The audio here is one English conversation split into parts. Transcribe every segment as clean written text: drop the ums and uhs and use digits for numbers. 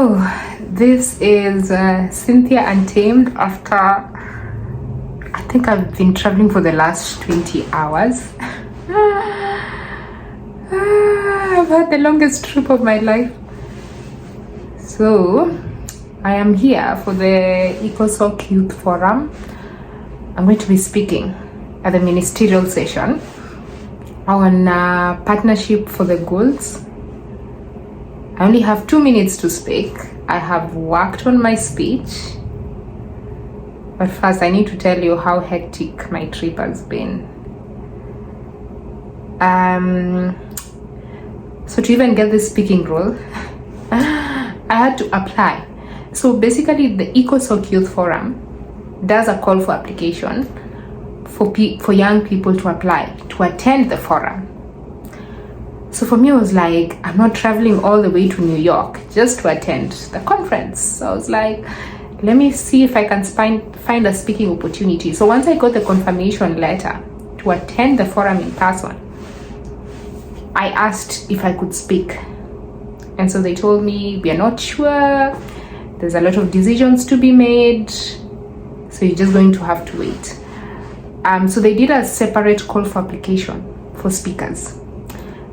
So this is Cynthia Untamed after I think I've been traveling for the last 20 hours. I've had the longest trip of my life. So I am here for the ECOSOC Youth Forum. I'm going to be speaking at the ministerial session on partnership for the goals. I only have 2 minutes to speak. I have worked on my speech, but first I need to tell you how hectic my trip has been. So to even get this speaking role, I had to apply. So basically the ECOSOC Youth Forum does a call for application for young people to apply to attend the forum. So for me, I was like, I'm not traveling all the way to New York just to attend the conference. So I was like, let me see if I can find a speaking opportunity. So once I got the confirmation letter to attend the forum in person, I asked if I could speak. And so they told me, we are not sure. There's a lot of decisions to be made. So you're just going to have to wait. So they did a separate call for application for speakers.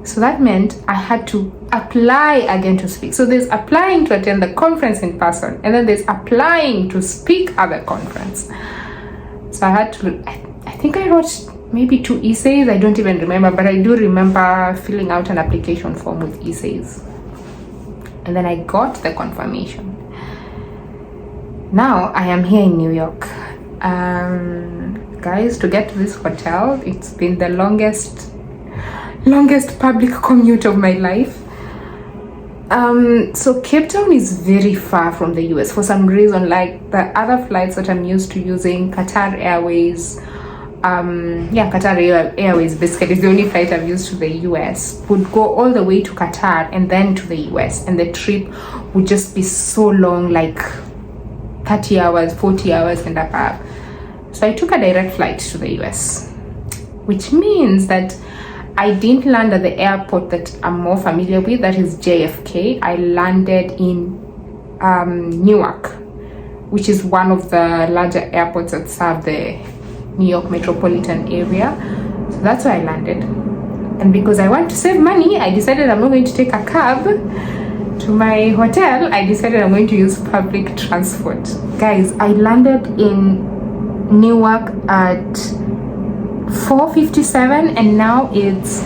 So that meant I had to apply again to speak. So there's applying to attend the conference in person, and then there's applying to speak at the conference. So I had to, I think I wrote maybe 2 essays. I don't even remember, but I do remember filling out an application form with essays. And then I got the confirmation. Now I am here in New York. Guys, to get to this hotel, it's been the longest public commute of my life. So Cape Town is very far from the US for some reason. Like the other flights that I'm used to using, Qatar Airways, Qatar Airways basically is the only flight I've used to the US, would go all the way to Qatar and then to the US, and the trip would just be so long, like 30 hours, 40 hours and above. So I took a direct flight to the US, which means that I didn't land at the airport that I'm more familiar with, that is JFK. I landed in Newark, which is one of the larger airports that serve the New York metropolitan area. So that's where I landed. And because I want to save money, I decided I'm not going to take a cab to my hotel. I decided I'm going to use public transport. Guys, I landed in Newark at 4:57 and now it's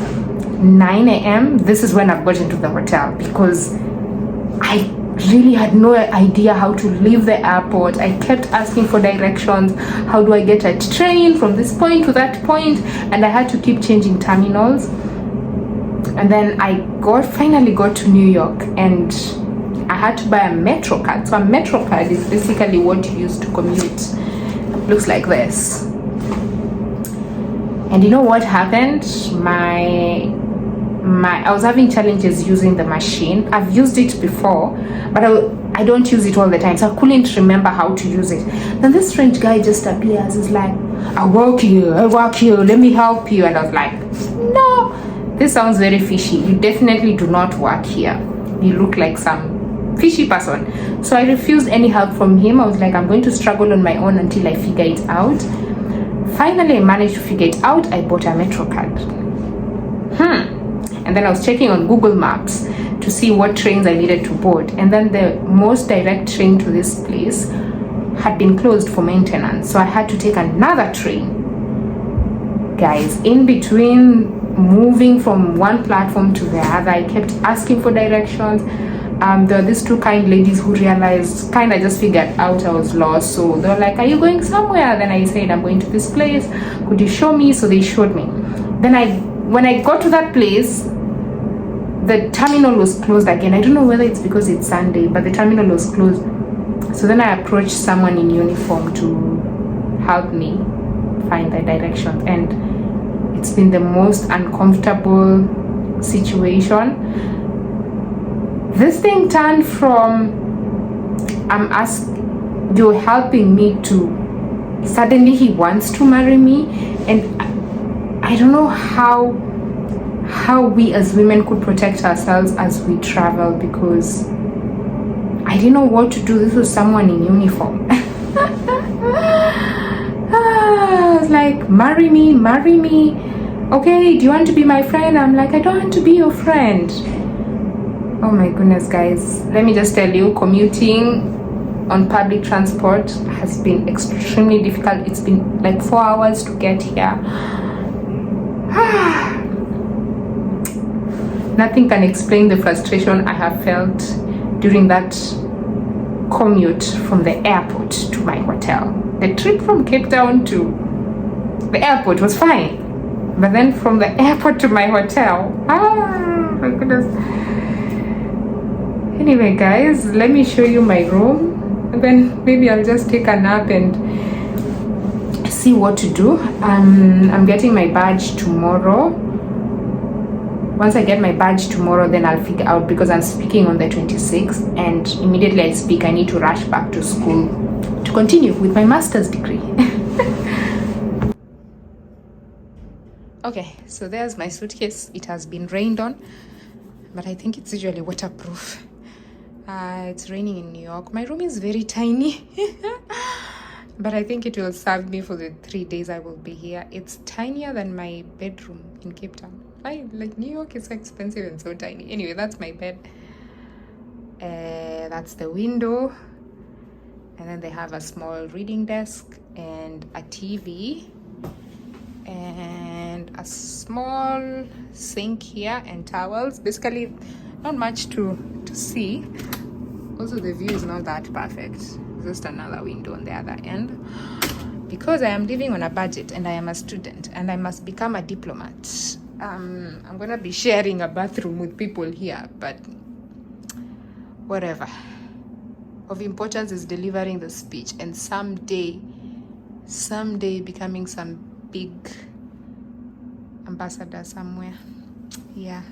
9 a.m. This is when I've got into the hotel because I really had no idea how to leave the airport. I kept asking for directions. How do I get a train from this point to that point? And I had to keep changing terminals. And then I finally got to New York, and I had to buy a Metro card. So a Metro card is basically what you use to commute. It looks like this. And you know what happened? I was having challenges using the machine. I've used it before, but I don't use it all the time, so I couldn't remember how to use it. Then this strange guy just appears. He's like, I work here, let me help you. And I was like, no, this sounds very fishy. You definitely do not work here. You look like some fishy person. So I refused any help from him. I was like, I'm going to struggle on my own until I figure it out. Finally, I managed to figure it out. I bought a Metro card. And then I was checking on Google Maps to see what trains I needed to board. And then the most direct train to this place had been closed for maintenance. So I had to take another train. Guys, in between moving from one platform to the other, I kept asking for directions. There were these 2 kind ladies who realized, kind of just figured out I was lost. So they were like, are you going somewhere? Then I said, I'm going to this place. Could you show me? So they showed me. Then when I got to that place, the terminal was closed again. I don't know whether it's because it's Sunday, but the terminal was closed. So then I approached someone in uniform to help me find the directions. And it's been the most uncomfortable situation. This thing turned from you're helping me to suddenly he wants to marry me. And I don't know how we as women could protect ourselves as we travel, because I didn't know what to do. This was someone in uniform. I was like, marry me. Okay, do you want to be my friend? I'm like, I don't want to be your friend. Oh my goodness, guys. Let me just tell you, commuting on public transport has been extremely difficult. It's been like 4 hours to get here. Nothing can explain the frustration I have felt during that commute from the airport to my hotel. The trip from Cape Town to the airport was fine, but then from the airport to my hotel, my goodness. Anyway, guys, let me show you my room, and then maybe I'll just take a nap and see what to do. I'm getting my badge tomorrow. Once I get my badge tomorrow, then I'll figure out, because I'm speaking on the 26th, and immediately I speak, I need to rush back to school to continue with my master's degree. Okay, so there's my suitcase. It has been rained on, but I think it's usually waterproof. It's raining in New York. My room is very tiny, but I think it will serve me for the 3 days I will be here. It's tinier than my bedroom in Cape Town. Like New York is so expensive and so tiny. Anyway, that's my bed. That's the window. And then they have a small reading desk and a TV and a small sink here and towels. Basically, not much to see. Also, the view is not that perfect. Just another window on the other end. Because I am living on a budget and I am a student and I must become a diplomat. I'm gonna be sharing a bathroom with people here, but whatever. Of importance is delivering the speech and someday becoming some big ambassador somewhere. Yeah.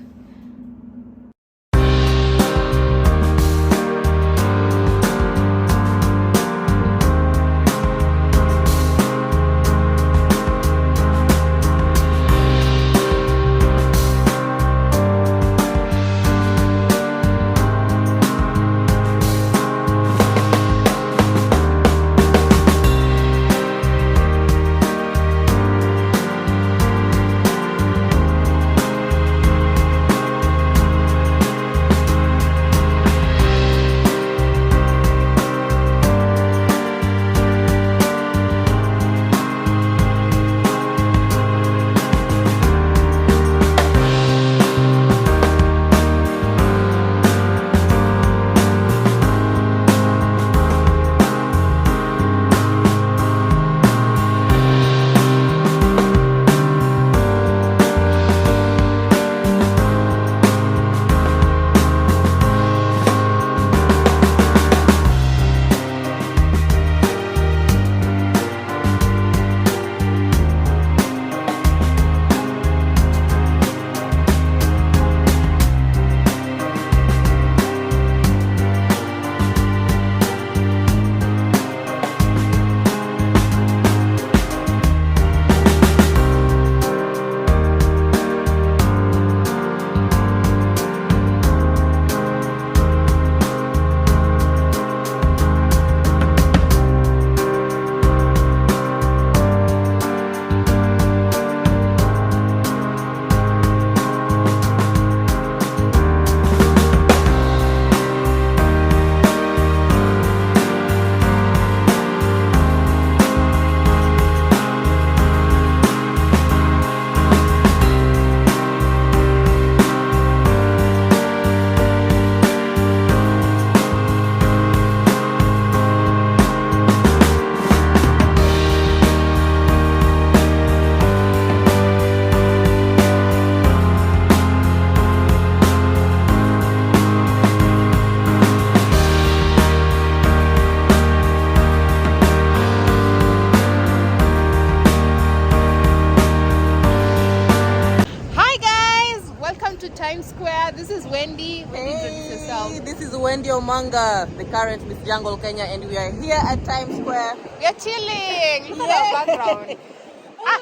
Manga, the current Miss Jungle Kenya, and we are here at Times Square. We are chilling. Look at our background.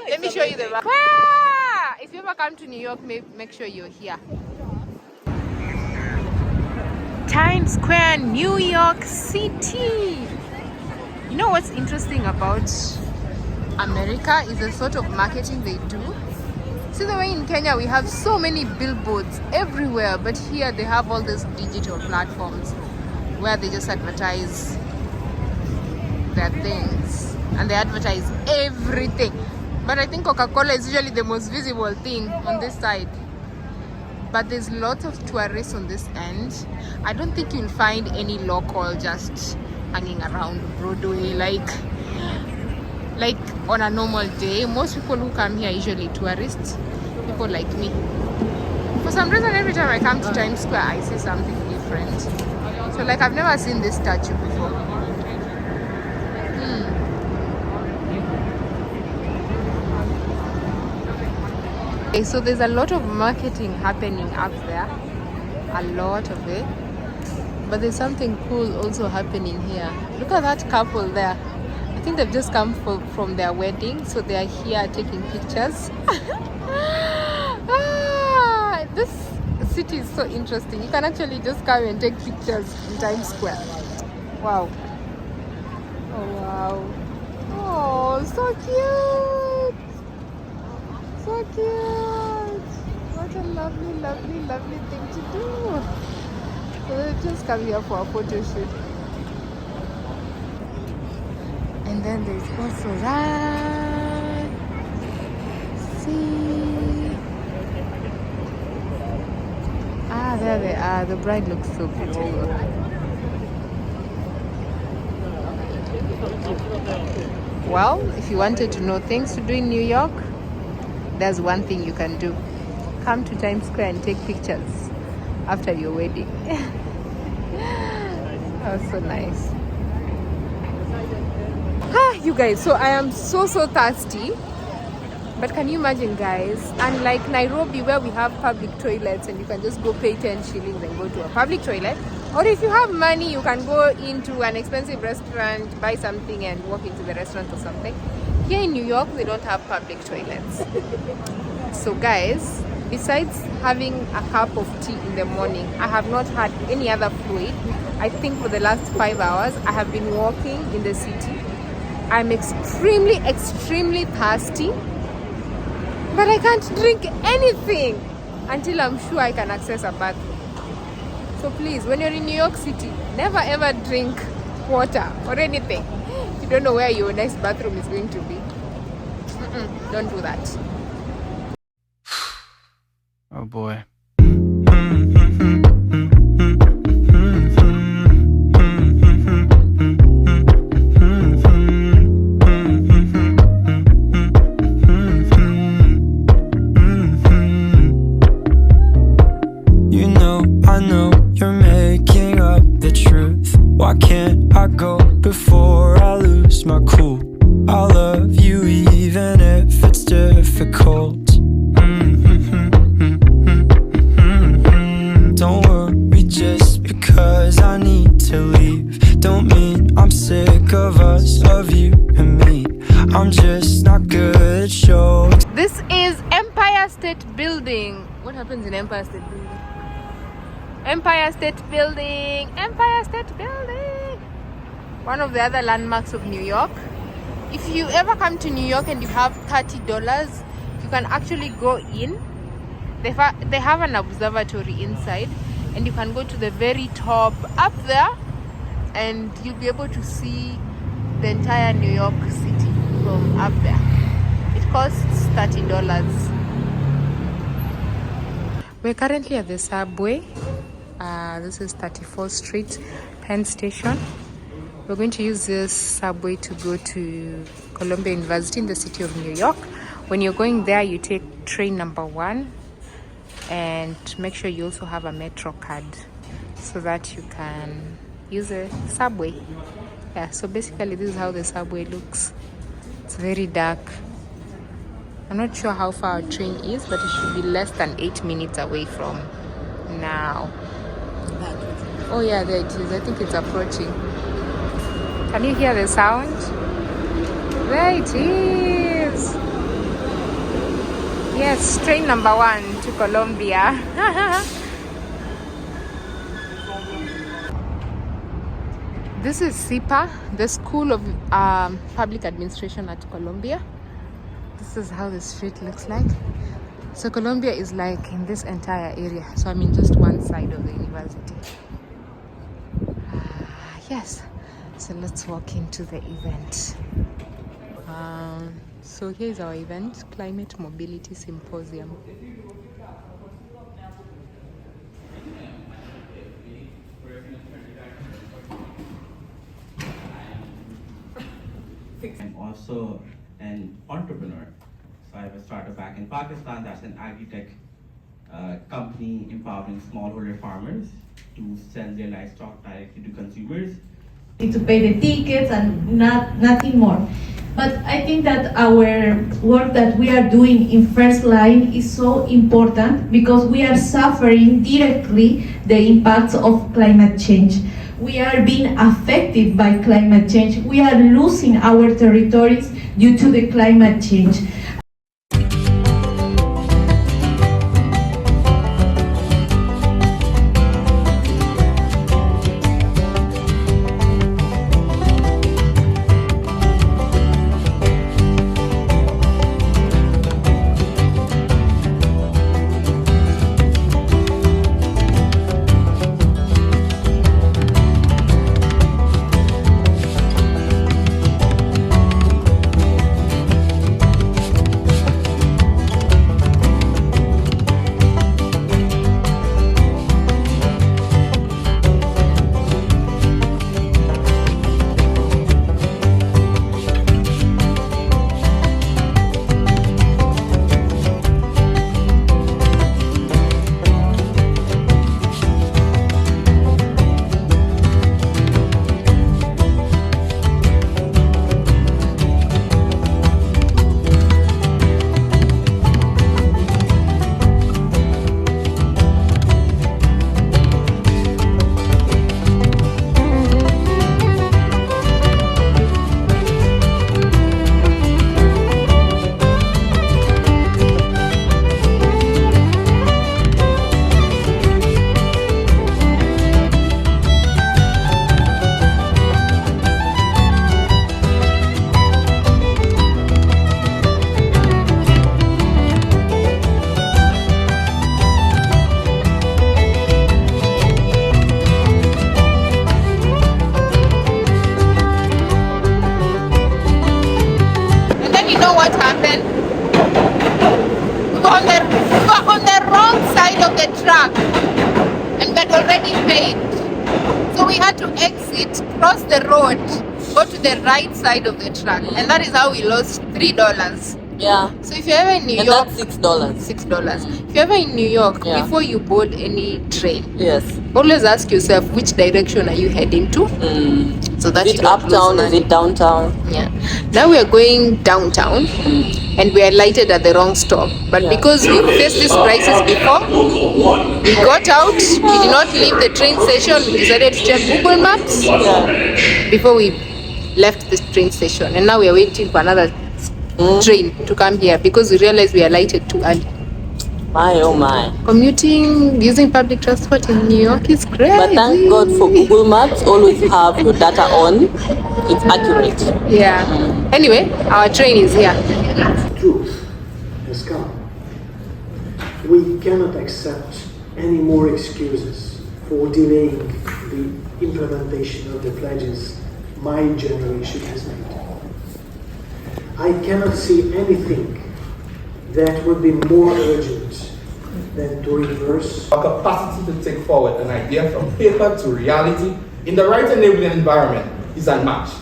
Let me show you the background. If you ever come to New York, make sure you're here. Times Square, New York City. You know what's interesting about America is the sort of marketing they do. See the way in Kenya we have so many billboards everywhere, but here they have all these digital platforms where they just advertise their things and they advertise everything. But I think Coca-Cola is usually the most visible thing on this side. But there's lots of tourists on this end. I don't think you'll find any local just hanging around Broadway like on a normal day. Most people who come here are usually tourists, people like me. For some reason, every time I come to Times Square, I see something different. So like I've never seen this statue before. Okay, so there's a lot of marketing happening up there, a lot of it, but there's something cool also happening here. Look at that couple there. I think they've just come from their wedding, so they are here taking pictures. This city is so interesting. You can actually just come and take pictures in Times Square. Wow. Oh wow. Oh, so cute. So cute. What a lovely, lovely, lovely thing to do. So they've just come here for a photo shoot. And then there's also that. See. Ah, there they are. The bride looks so beautiful. Well, if you wanted to know things to do in New York, there's one thing you can do. Come to Times Square and take pictures after your wedding. That was so nice. You guys, so I am so thirsty. But can you imagine, guys, unlike Nairobi where we have public toilets and you can just go pay 10 shillings and go to a public toilet, or if you have money you can go into an expensive restaurant, buy something and walk into the restaurant or something. Here in New York they don't have public toilets. So guys, besides having a cup of tea in the morning, I have not had any other fluid. I think for the last 5 hours I have been walking in the city. I'm extremely thirsty, but I can't drink anything until I'm sure I can access a bathroom. So please, when you're in New York City, never ever drink water or anything. You don't know where your next bathroom is going to be. Don't do that. Oh boy. Why can't I go before I lose my cool? I love you even if it's difficult. Don't worry just because I need to leave. Don't mean I'm sick of us, of you and me. I'm just not good at shows. This is Empire State Building. What happens in Empire State Building? Empire State Building, Empire State Building. One of the other landmarks of New York. If you ever come to New York and you have $30, you can actually go in. They have an observatory inside, and you can go to the very top up there, and you'll be able to see the entire New York City from up there. It costs $30. We're currently at the subway. This is 34th Street, Penn Station. We're going to use this subway to go to Columbia University in the city of New York. When you're going there, you take train number 1 and make sure you also have a Metro card so that you can use a subway. Yeah, so basically this is how the subway looks. It's very dark. I'm not sure how far our train is, but it should be less than 8 minutes away from now. Oh yeah, there it is. I think it's approaching. Can you hear the sound? There it is. Yes, train number 1 to Columbia. This is SIPA, the School of Public Administration at Columbia. This is how the street looks like. So Columbia is like in this entire area. So I'm in just one side of the university. Yes. So let's walk into the event. So here's our event, Climate Mobility Symposium. I'm also an entrepreneur. So I have a startup back in Pakistan that's an agri-tech company empowering smallholder farmers to sell their livestock directly to consumers. To pay the tickets and nothing more. But I think that our work that we are doing in first line is so important because we are suffering directly the impacts of climate change. We are being affected by climate change. We are losing our territories due to the climate change. Cross the road, go to the right side of the truck, and that is how we lost $3. Yeah. So if you're ever in New And York, that's $6. $6. If you're ever in New York, Yeah. before you board any train, Yes. always ask yourself which direction are you heading to, so that Is you it don't lose uptown? Is money. it downtown? Yeah. Now we are going downtown, and we are lighted at the wrong stop. But Yeah. because we faced this crisis before, we got out. We did not leave the train station. We decided to check Google Maps before we left the train station, and now we are waiting for another train to come here because we realized we are lighted too early. My oh my. Commuting using public transport in New York is crazy. But thank God for Google Maps. Always have your data on. It's accurate. Yeah. Anyway, our train is here. Truth has come. We cannot accept any more excuses for delaying the implementation of the pledges my generation has made. I cannot see anything that would be more urgent than to reverse our capacity to take forward an idea from paper to reality in the right enabling environment is unmatched.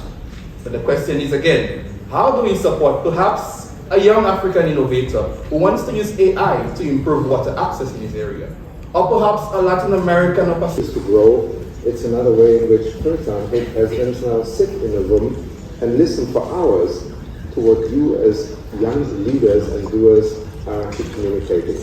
So the question is again, how do we support perhaps a young African innovator who wants to use AI to improve water access in his area? Or perhaps a Latin American or Pacific. To grow, it's another way in which, for example, presidents now sit in a room and listen for hours to what you as young leaders and doers are actually communicating.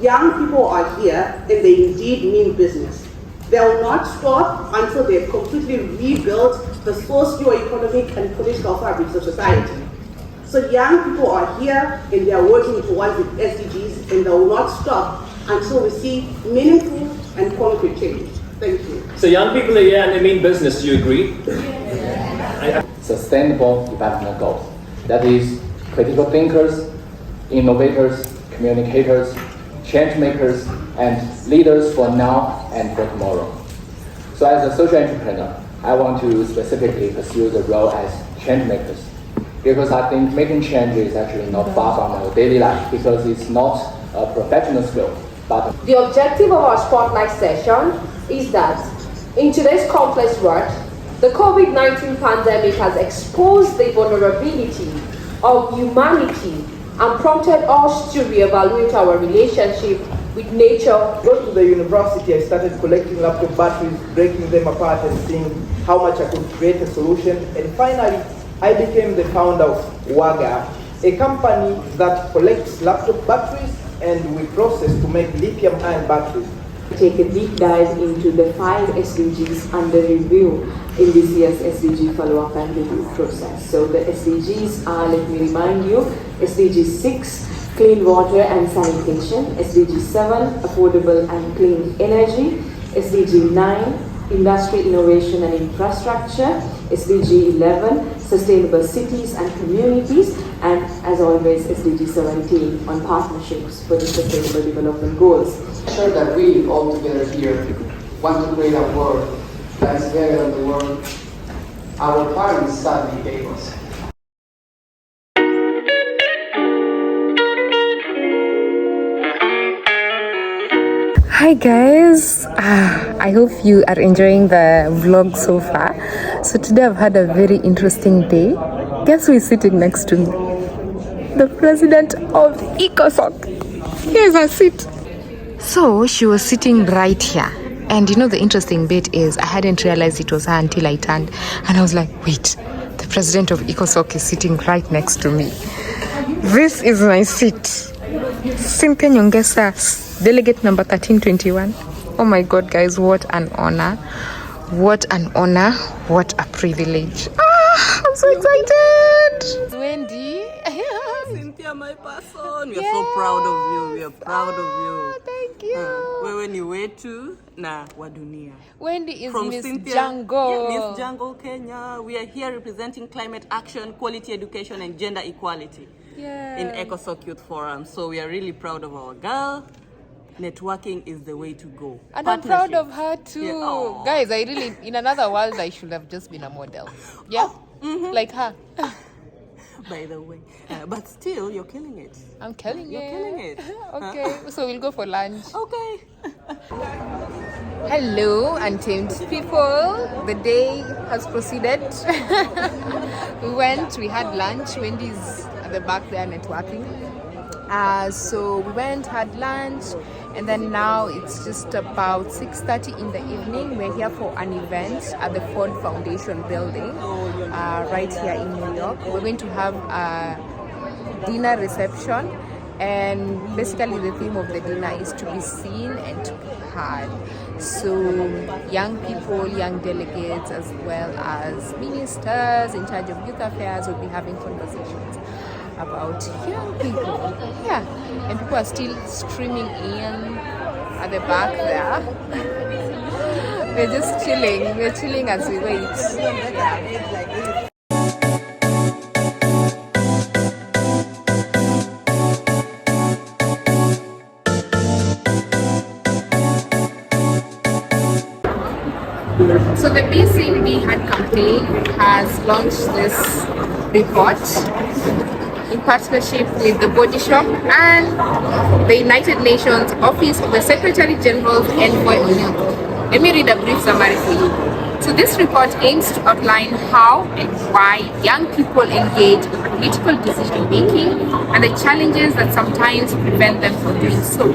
Young people are here and they indeed mean business. They will not stop until they've completely rebuilt the socio-economic and political fabrics of society. So young people are here and they are working towards the SDGs, and they will not stop until we see meaningful and concrete change. Thank you. So young people are here and they mean business. Do you agree? Sustainable development goals. That is critical thinkers, innovators, communicators, change makers, and leaders for now and for tomorrow. So as a social entrepreneur, I want to specifically pursue the role as change makers, because I think making change is actually not far from our daily life, because it's not a professional skill, but the objective of our spotlight session is that in today's complex world, the COVID-19 pandemic has exposed the vulnerability of humanity and prompted us to reevaluate our relationship with nature. Go to the university, I started collecting laptop batteries, breaking them apart and seeing how much I could create a solution. And finally, I became the founder of Waga, a company that collects laptop batteries and we process to make lithium-ion batteries. Take a deep dive into the 5 SDGs under review in this year's SDG follow-up and review process. So the SDGs are, let me remind you, SDG 6, clean water and sanitation, SDG 7, affordable and clean energy, SDG 9, industry, innovation and infrastructure, SDG 11, sustainable cities and communities, and as always, SDG 17 on partnerships for the sustainable development goals. I'm sure that we all together here want to create a world that is better than the world our parents sadly gave us. Hi guys, I hope you are enjoying the vlog so far. So today I've had a very interesting day. Guess who is sitting next to me? The president of ECOSOC. Here's her seat. So she was sitting right here. And you know the interesting bit is I hadn't realized it was her until I turned. And I was like, wait, the president of ECOSOC is sitting right next to me. This is my seat. Cynthia Nyongesa, delegate number 1321. Oh my God, guys, what an honor. What an honor. What a privilege. I'm so excited. Wendy. Cynthia, my person. We are so proud of you. We are proud of you. Thank you. Wewe ni wetu na wa dunia. Wendy is From Miss Cynthia, Jungle. Yeah, Miss Jungle, Kenya. We are here representing climate action, quality education, and gender equality in ECOSOC Youth Forum. So we are really proud of our girl. Networking is the way to go. And I'm proud of her too. Yeah. Guys, I really, in another world, I should have just been a model. Yeah? Like her. By the way. But still, you're killing it. I'm killing You're killing it. Okay, so we'll go for lunch. Okay. Hello, untamed people. The day has proceeded. We had lunch. Wendy's at the back there networking. So we went, had lunch, and then now it's just about 6:30 in the evening. We're here for an event at the Ford Foundation building, right here in New York. We're going to have a dinner reception, and basically the theme of the dinner is to be seen and to be heard. So young people, young delegates, as well as ministers in charge of youth affairs will be having conversations about young people. Yeah, and people are still streaming in at the back there. We're just chilling. We're chilling as we wait. So the BCB Had campaign has launched this report in partnership with the Body Shop and the United Nations Office of the Secretary General's Envoy on Youth. Let me read a brief summary for you. So this report aims to outline how and why young people engage in political decision making and the challenges that sometimes prevent them from doing so.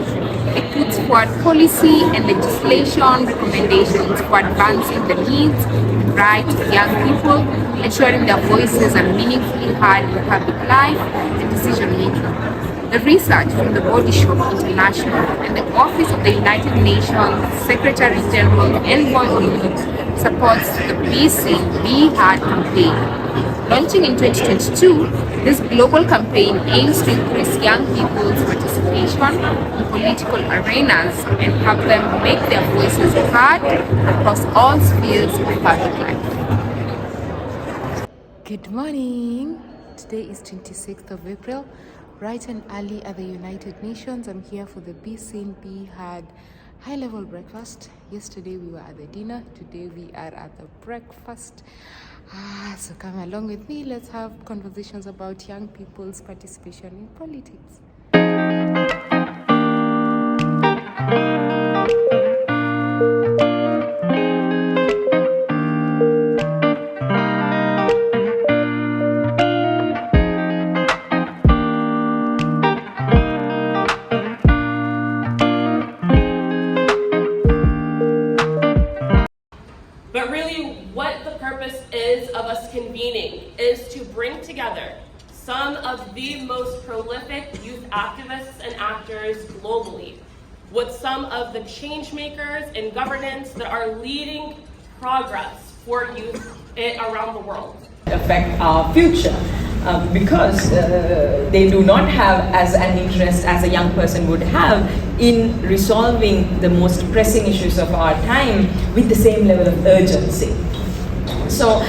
It puts forward policy and legislation recommendations for advancing the needs and rights of young people, ensuring their voices are meaningfully heard in public life and decision making. The research from the Body Shop International and the Office of the United Nations Secretary General Envoy on Youth supports the BC Be Heard campaign. Launching in 2022, This global campaign aims to increase young people's participation in political arenas and help them make their voices heard across all spheres of public life. Good morning. Today is 26th of April, bright and early at the United Nations. I'm here for the Be Seen, Be Heard high-level breakfast. Yesterday we were at the dinner. Today we are at the breakfast. So come along with me. Let's have conversations about young people's participation in politics. But really, what the purpose is of us convening is to bring together some of the most prolific youth activists and actors globally with some of the change makers in governance that are leading progress for youth around the world. Affect our future. Because they do not have as an interest as a young person would have in resolving the most pressing issues of our time with the same level of urgency. So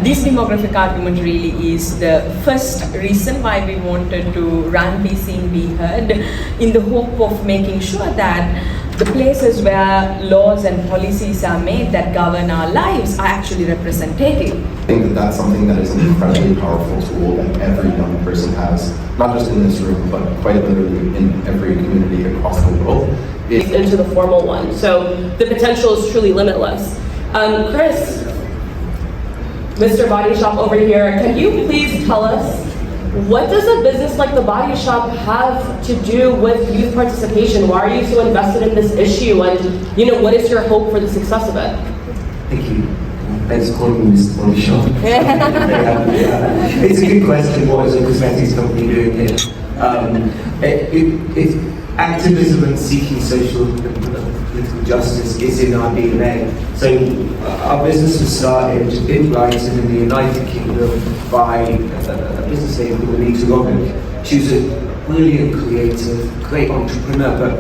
this demographic argument really is the first reason why we wanted to run Be Seen, Be Heard, in the hope of making sure that the places where laws and policies are made that govern our lives are actually representative. I think that that's something that is an incredibly powerful tool that every young person has, not just in this room, but quite literally in every community across the world. Into the formal one. So the potential is truly limitless. Chris, Mr. Body Shop over here, can you please tell us, what does a business like the Body Shop have to do with youth participation? Why are you so invested in this issue, and what is your hope for the success of it? Thank you. Thanks for calling me Mr. Body Shop. It's a good question. What is a cosmetics company doing here? It's activism and seeking social and political justice is in our DNA. So our business was started in Brighton in the United Kingdom by a business lady called Anita Roddick. She was a brilliant, creative, great entrepreneur, but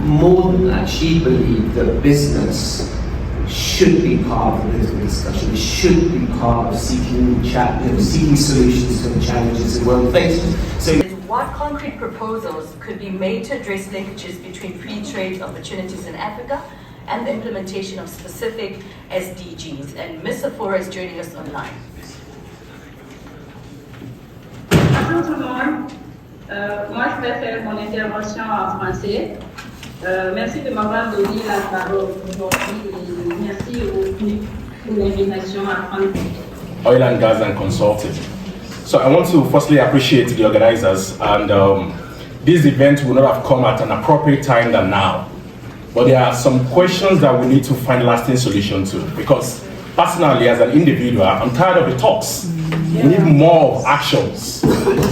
more than that, she believed that business should be part of the political discussion. It should be part of seeking solutions to the challenges the world faces. So, what concrete proposals could be made to address linkages between free trade opportunities in Africa and the implementation of specific SDGs? And Ms. Sephora is joining us online. Bonjour tout le monde. Moi, je vais faire mon intervention en français. Merci de m'avoir donné la parole aujourd'hui et merci pour l'invitation à prendre. Oil and gas and consulting. So I want to firstly appreciate the organizers, and this event would not have come at an appropriate time than now. But there are some questions that we need to find lasting solution to, because personally, as an individual, I'm tired of the talks. We need more actions.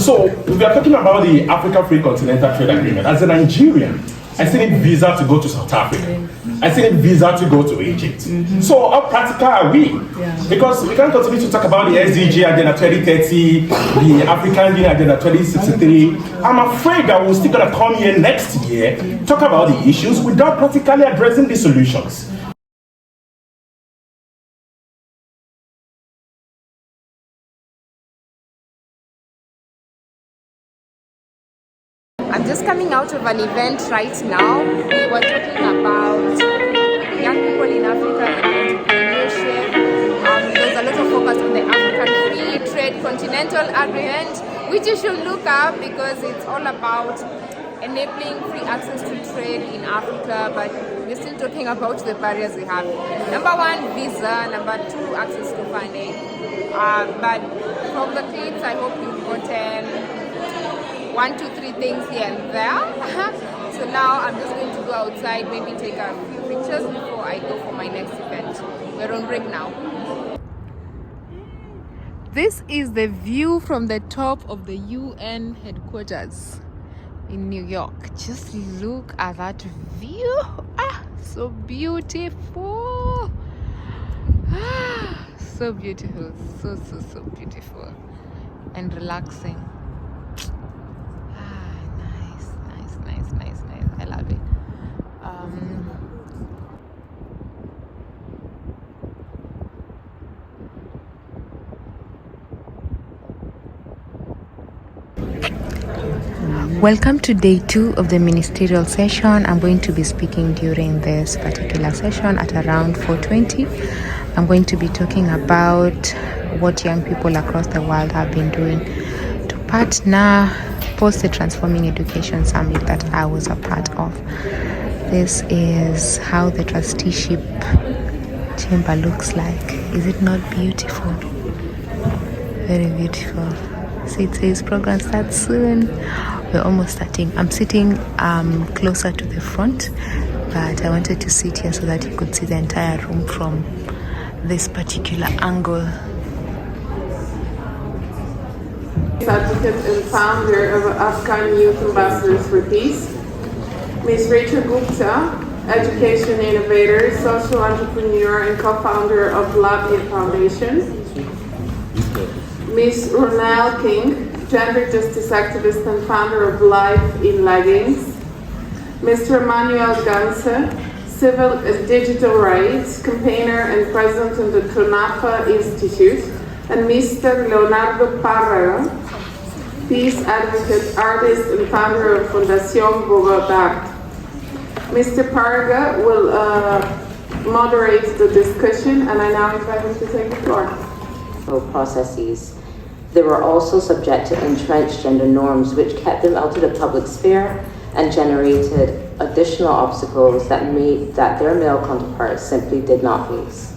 So we are talking about the Africa Free Continental Trade Agreement. As a Nigerian, I still need visa to go to South Africa. I still need visa to go to Egypt. So how practical are we? Because we can't continue to talk about the SDG Agenda 2030, the African Union Agenda 2063. I'm afraid that we're still going to come here next year, talk about the issues without practically addressing the solutions. I'm just coming out of an event right now. We were talking about young people in Africa and entrepreneurship. There's a lot of focus on the African Free Trade Continental Agreement, which you should look up because it's all about enabling free access to trade in Africa, but we're still talking about the barriers we have. Number one, visa. Number two, access to funding. But from the clips, I hope you've gotten 1, 2, 3 things here and there. So now I'm just going to go outside, maybe take a few pictures before I go for my next event. We're on break now. This is the view from the top of the UN headquarters in New York. Just look at that view. So beautiful. So beautiful. So beautiful. and relaxing. Nice. I love it. Welcome to day 2 of the ministerial session. I'm going to be speaking during this particular session at around 4:20. I'm going to be talking about what young people across the world have been doing to partner post the Transforming Education Summit that I was a part of. This is how the trusteeship chamber looks like. Is it not beautiful? Very beautiful. See, it says program starts soon. We're almost starting. I'm sitting closer to the front, but I wanted to sit here so that you could see the entire room from this particular angle. Advocate and founder of Afghan Youth Ambassadors for Peace. Ms. Rachel Gupta, education innovator, social entrepreneur, and co-founder of Labia Foundation. Ms. Ronelle King, gender justice activist and founder of Life in Leggings. Mr. Emmanuel Ganse, civil and digital rights campaigner and president of the TONAFA Institute. And Mr. Leonardo Parra, peace advocate, artist, and founder of Fundación Bogotá. Mr. Parga will moderate the discussion, and I now invite him to take the floor. Processes. They were also subject to entrenched gender norms, which kept them out of the public sphere and generated additional obstacles that their male counterparts simply did not face.